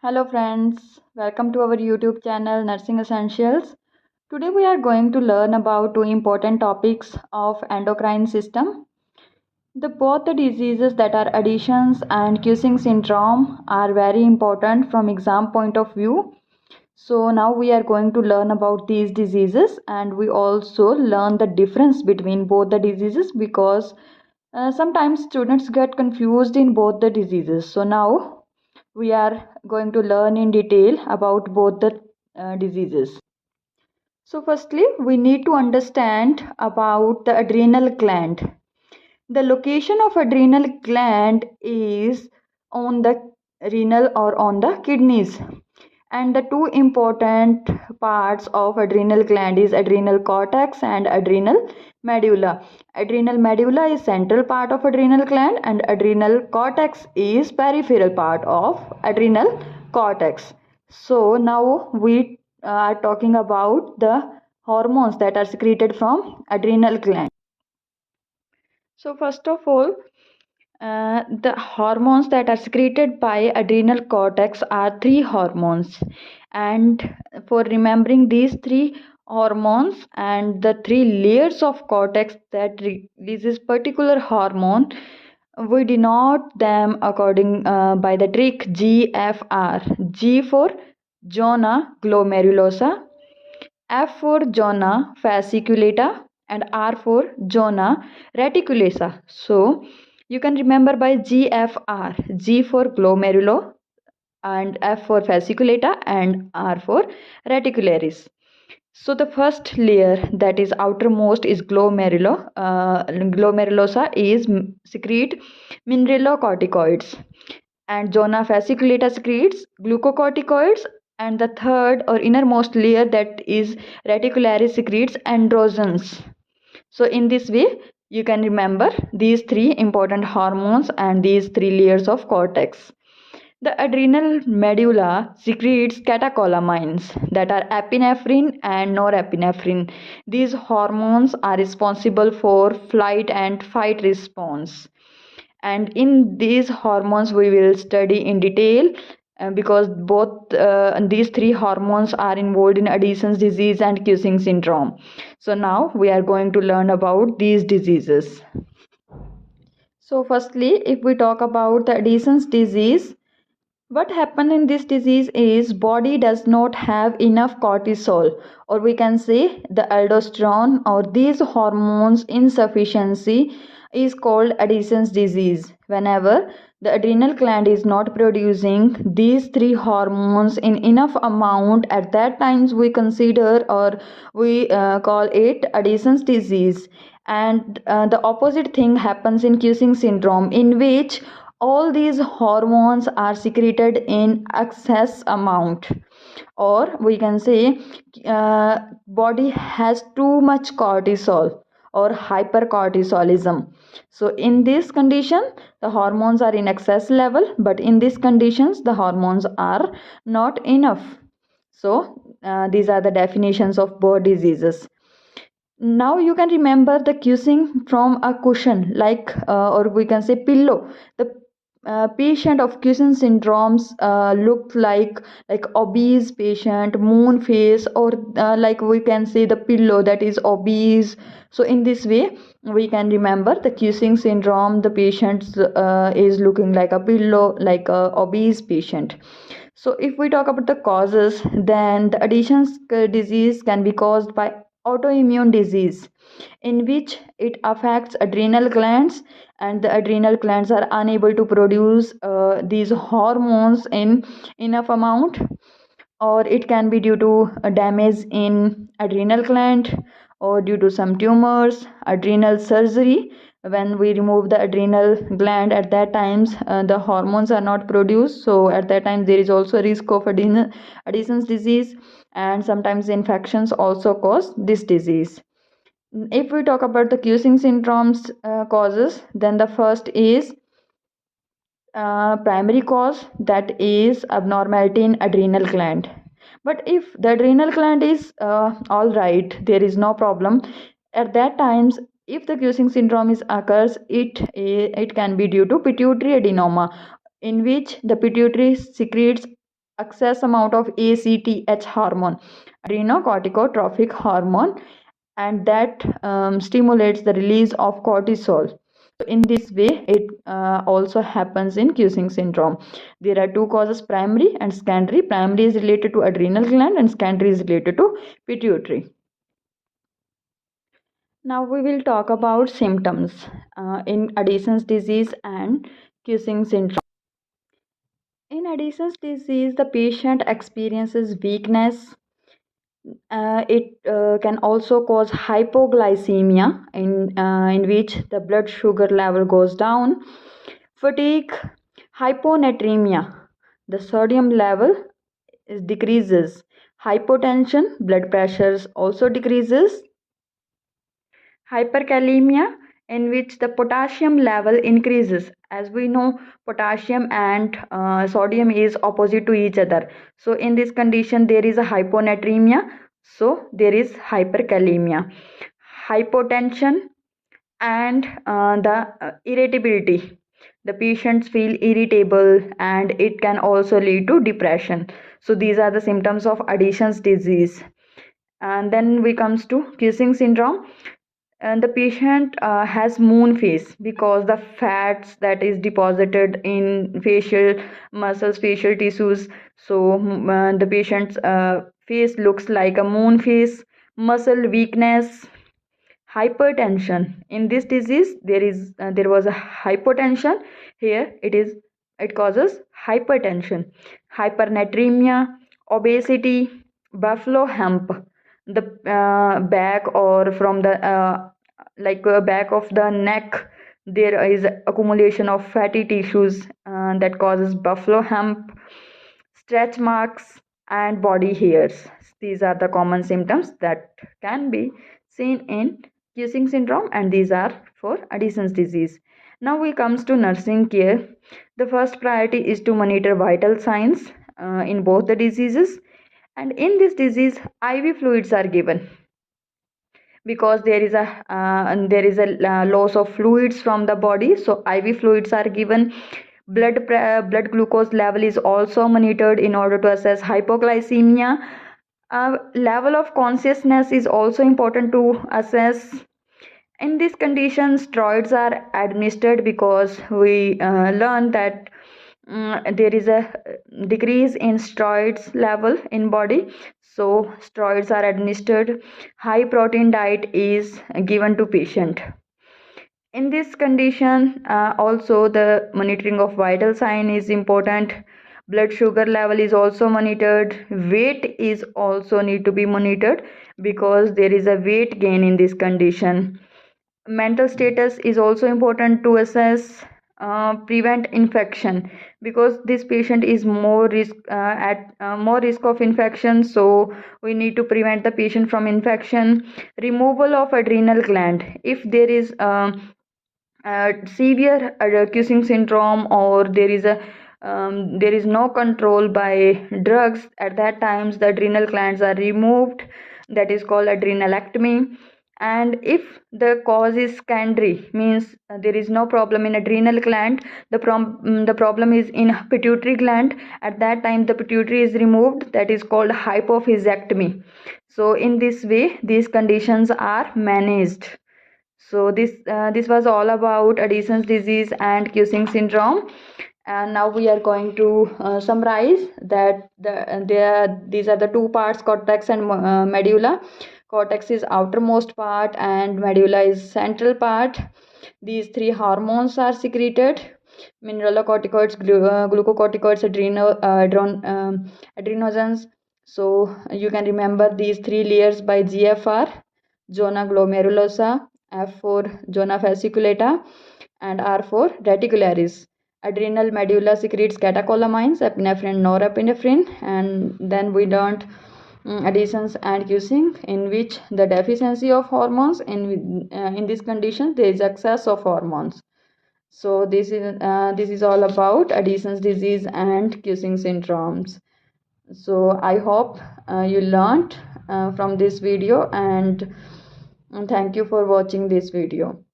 Hello friends, welcome to our YouTube channel Nursing Essentials. Today we are going to learn about two important topics of endocrine system. Both the diseases that are Addison's and Cushing syndrome are very important from exam point of view. So now we are going to learn about these diseases, and we also learn the difference between both the diseases because sometimes students get confused in both the diseases. So now we are going to learn in detail about both the diseases. So firstly, we need to understand about the adrenal gland. The location of adrenal gland is on the renal or on the kidneys, and the two important parts of adrenal gland is adrenal cortex and adrenal medulla. Adrenal medulla is central part of adrenal gland and adrenal cortex is peripheral part of adrenal cortex. So now we are talking about the hormones that are secreted from adrenal gland. So first of all, the hormones that are secreted by adrenal cortex are three hormones, and for remembering these three hormones and the three layers of cortex that releases particular hormone, we denote them according by the trick GFR. G for zona glomerulosa, F for zona fasciculata, and R for zona reticulosa. So you can remember by GFR, G for glomerulo and F for fasciculata and R for reticularis. So the first layer that is outermost is glomerulosa is secrete mineralocorticoids, and zona fasciculata secretes glucocorticoids, and the third or innermost layer that is reticularis secretes androgens. So in this way you can remember these three important hormones and these three layers of cortex. The adrenal medulla secretes catecholamines that are epinephrine and norepinephrine. These hormones are responsible for flight and fight response. And in these hormones we will study in detail because both these three hormones are involved in Addison's disease and Cushing syndrome. So now we are going to learn about these diseases. So firstly, if we talk about the Addison's disease, what happens in this disease is body does not have enough cortisol, or we can say the aldosterone, or these hormones insufficiency is called Addison's disease. Whenever the adrenal gland is not producing these three hormones in enough amount, at that times we consider or we call it Addison's disease. And the opposite thing happens in Cushing syndrome, in which all these hormones are secreted in excess amount, or we can say body has too much cortisol or hypercortisolism. So in this condition the hormones are in excess level, but in these conditions the hormones are not enough. So these are the definitions of both diseases. Now you can remember the Cushing from a cushion, like or we can say pillow. The patient of Cushing syndromes looked like obese patient, moon face, or like we can say the pillow that is obese. So in this way we can remember the Cushing syndrome. The patient is looking like a pillow, like a obese patient. So if we talk about the causes, then the Addison's disease can be caused by autoimmune disease, in which it affects adrenal glands, and the adrenal glands are unable to produce these hormones in enough amount, or it can be due to a damage in adrenal gland, or due to some tumors, adrenal surgery. When we remove the adrenal gland, at that times the hormones are not produced, so at that time there is also a risk of Addison's disease, and sometimes infections also cause this disease. If we talk about the Cushing syndrome's causes, then the first is primary cause, that is abnormality in adrenal gland. But if the adrenal gland is all right, there is no problem, at that times if the Cushing syndrome is occurs, it can be due to pituitary adenoma, in which the pituitary secretes excess amount of ACTH hormone, adrenocorticotropic hormone, and that stimulates the release of cortisol. So in this way, it also happens in Cushing syndrome. There are two causes, primary and secondary. Primary is related to adrenal gland and secondary is related to pituitary. Now we will talk about symptoms in Addison's disease and Cushing syndrome. In Addison's disease, the patient experiences weakness. It can also cause hypoglycemia, in which the blood sugar level goes down. Fatigue, hyponatremia, the sodium level decreases. Hypotension, blood pressures also decreases. Hyperkalemia, in which the potassium level increases. As we know, potassium and sodium is opposite to each other. So in this condition, there is a hyponatremia. So there is hyperkalemia. Hypotension and the irritability. The patients feel irritable and it can also lead to depression. So these are the symptoms of Addison's disease. And then we comes to Cushing syndrome, and the patient has moon face because the fats that is deposited in facial muscles, facial tissues. So the patient's face looks like a moon face. Muscle weakness, hypertension. In this disease, there was a hypotension. Here it causes hypertension. Hypernatremia, obesity, buffalo hump, the back or from the back of the neck, there is accumulation of fatty tissues that causes buffalo hump. Stretch marks and body hairs, these are the common symptoms that can be seen in Cushing syndrome, and these are for Addison's disease. Now we comes to nursing care. The first priority is to monitor vital signs in both the diseases, and in this disease IV fluids are given because there is a loss of fluids from the body. So IV fluids are given. Blood glucose level is also monitored in order to assess hypoglycemia. Level of consciousness is also important to assess. In this condition, steroids are administered because we learned that there is a decrease in steroids level in body. So steroids are administered. High protein diet is given to patient. In this condition, also the monitoring of vital sign is important. Blood sugar level is also monitored. Weight is also need to be monitored because there is a weight gain in this condition. Mental status is also important to assess. Prevent infection because this patient is more risk at more risk of infection, so we need to prevent the patient from infection. Removal of adrenal gland if there is severe Cushing syndrome, or there is no control by drugs. At that times the adrenal glands are removed, that is called adrenalectomy. And if the cause is secondary, means there is no problem in adrenal gland, the problem is in pituitary gland. At that time the pituitary is removed, that is called hypophysectomy. So in this way these conditions are managed. So this was all about Addison's disease and Cushing syndrome. And now we are going to summarize that these are the two parts, cortex and medulla. Cortex is outermost part and medulla is central part. These three hormones are secreted: mineralocorticoids, glucocorticoids, adrenogens. So you can remember these three layers by GFR: zona glomerulosa, F for zona fasciculata, and R for reticularis. Adrenal medulla secretes catecholamines, epinephrine, norepinephrine, and then we learned Addison's and Cushing, in which the deficiency of hormones, in this condition there is excess of hormones. So this is all about Addison's disease and Cushing syndromes. So I hope you learned from this video, and thank you for watching this video.